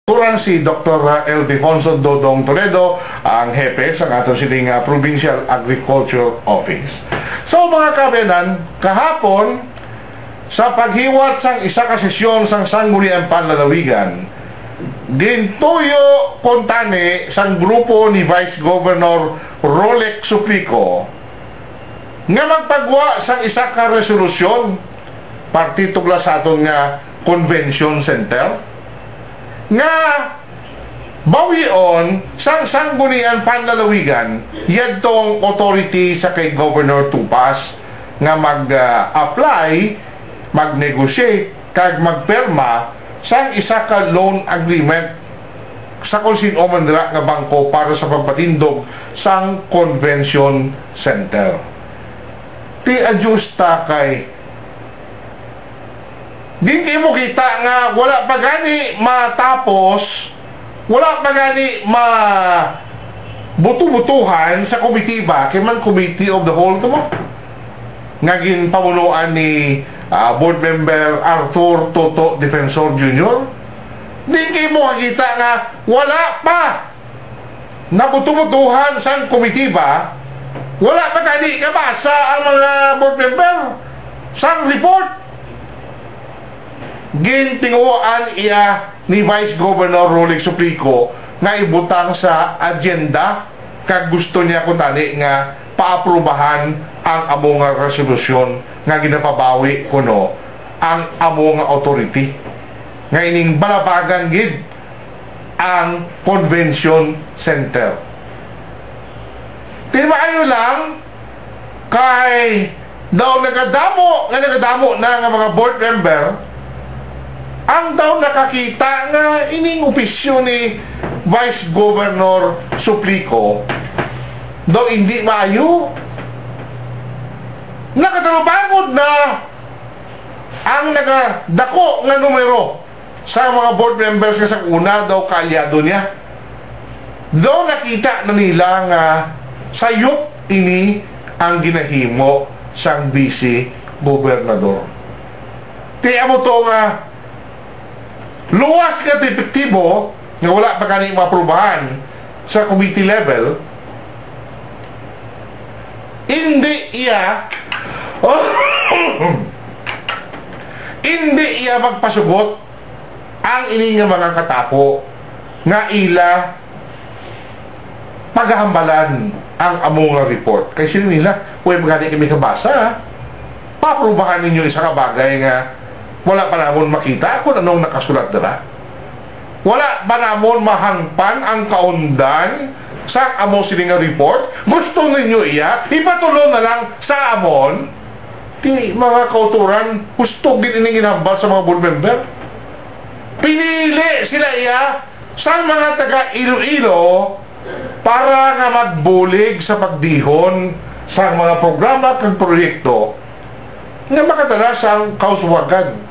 Turan si Dr. Ildefonso Dodong Toledo, ang hepe sa atong siling Provincial Agriculture Office. So mga kabenan, kahapon sa paghiwat sang isa ka sesyon sang Sangguniang Panlalawigan, gintuyo kontane sang grupo ni Vice Governor Rolek Suplico nga magpagwa sang isa ka resolusyon partitugla sa aton nga Convention Center nga bawion sang Sangguniang Panlalawigan yadtong authority sa kay Governor Tupas nga mag-apply, mag-negotiate kag magperma sang isa ka loan agreement sa kung sino man dira nga bangko para sa pagpatindog sang Convention Center. Ti adjusta kay di mo kita nga wala pa gani matapos, wala pa gani butu-butuhan sa komitiba kay man Committee of the Whole mo nga ginpamunuan ni board member Arthur Toto Defensor Jr. Di mo kita nga wala pa na butu-butuhan sa komitiba, wala pa gani kabasa ang mga board member sa report. Gintinguan iya ni Vice Governor Rolek Suplico nga ibutang sa agenda kag gusto niya kung tani nga paaprubahan ang among resolusyon nga ginapabawi kuno ang among authority nga ining balabagan gid ang Convention Center. Timaayo lang kay daw nagadamo na nga mga board member ang daw nakakita nga ining opisyo ni Vice Governor Suplico daw hindi maayo. Nakatalubangod na ang nagadako nga numero sa mga board members nga sa una daw kaalyado niya. Daw nakita na nila nga sayop ini ang ginahimo sang vice gobernador. Kaya mo to nga luwas nga epektibo nga wala pa kaning maaprubahan sa committee level, hindi iya magpasugot ang ini nga mga katapo nga ila paghahambalan ang among report. Kay sino nila, huwag magani kami kabasa, paaprubahan ninyo isa ka bagay nga wala pa namon makita kung anong nakasulat dira. Wala pa namon mahangpan ang kaundan sa among siling report. Gusto ninyo iya, ipatulo na lang sa amon. Ti mga kauturan, gusto ginining ginambal sa mga board member. Pinili sila iya sa mga taga Iloilo para nga magbulig sa pagdihon sa mga programa at proyekto nga makadala sa kauswagan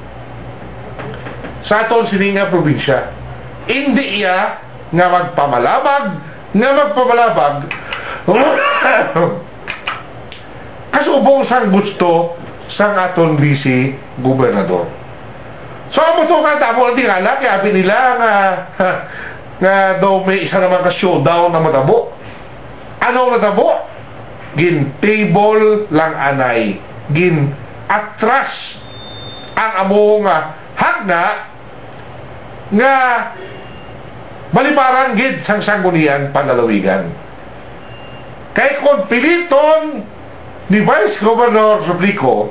sa aton sininga probinsya. Hindi iya nga magpamalabag kasubong sang gusto sang aton vice gobernador. So amo to nga tamo ang tingala kaya abi nila nga daw may isa naman ka showdown na matabo. Anong natabo? Gin table lang anay, gin atras ang among hagna nga balibaran gid sang Sangguniang Panlalawigan. Kay kung piliton ni Vice Governor Suplico,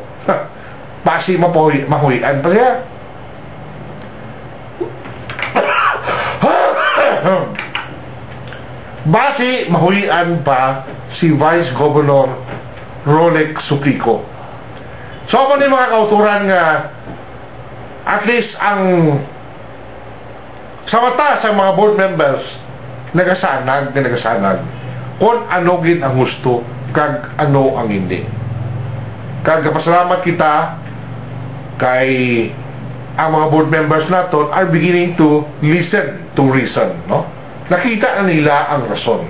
basi mahuyan pa siya. Basi mahuyan pa si Vice Governor Rolek Suplico. So mo ni mga kauturan nga at least ang sa mata sa mga board members nagasanag kung ano gid ang gusto kag ano ang hindi. Kag pasalamat kita kay ang mga board members naton are beginning to listen to reason, no? Nakita na nila ang rason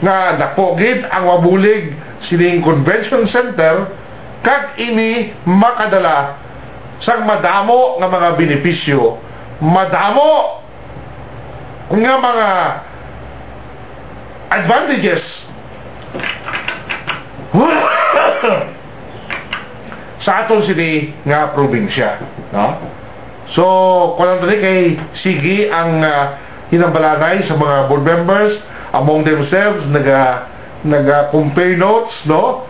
nga dako gid ang mabulig sining Convention Center kag ini makadala sang madamo nga mga benepisyo, madamo nga mga advantages sa aton sini nga probinsya, no? So kuno tani kay sige ang hinambalanay sa mga board members among themselves, naga-compare notes, no?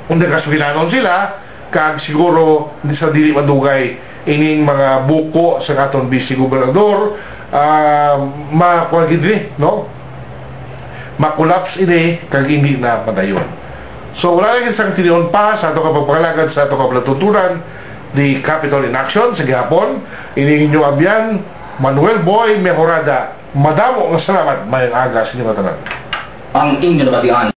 Kung nagkasugilanon sila, kag siguro hindi sa dili madugay ining mga buko sa aton vice gobernador, makuha gid, no? Makulaps ini kag hindi na padayon. So wala lang isang tinion pa sa ato kapagpakalagad sa ato kapalatutunan di Capital in Action sa gihapon. Ini inyong abyan, Manuel Boy Mejorada. Madamo nga salamat, mayang aga sa inyo tanan. Ang inyong nabatian.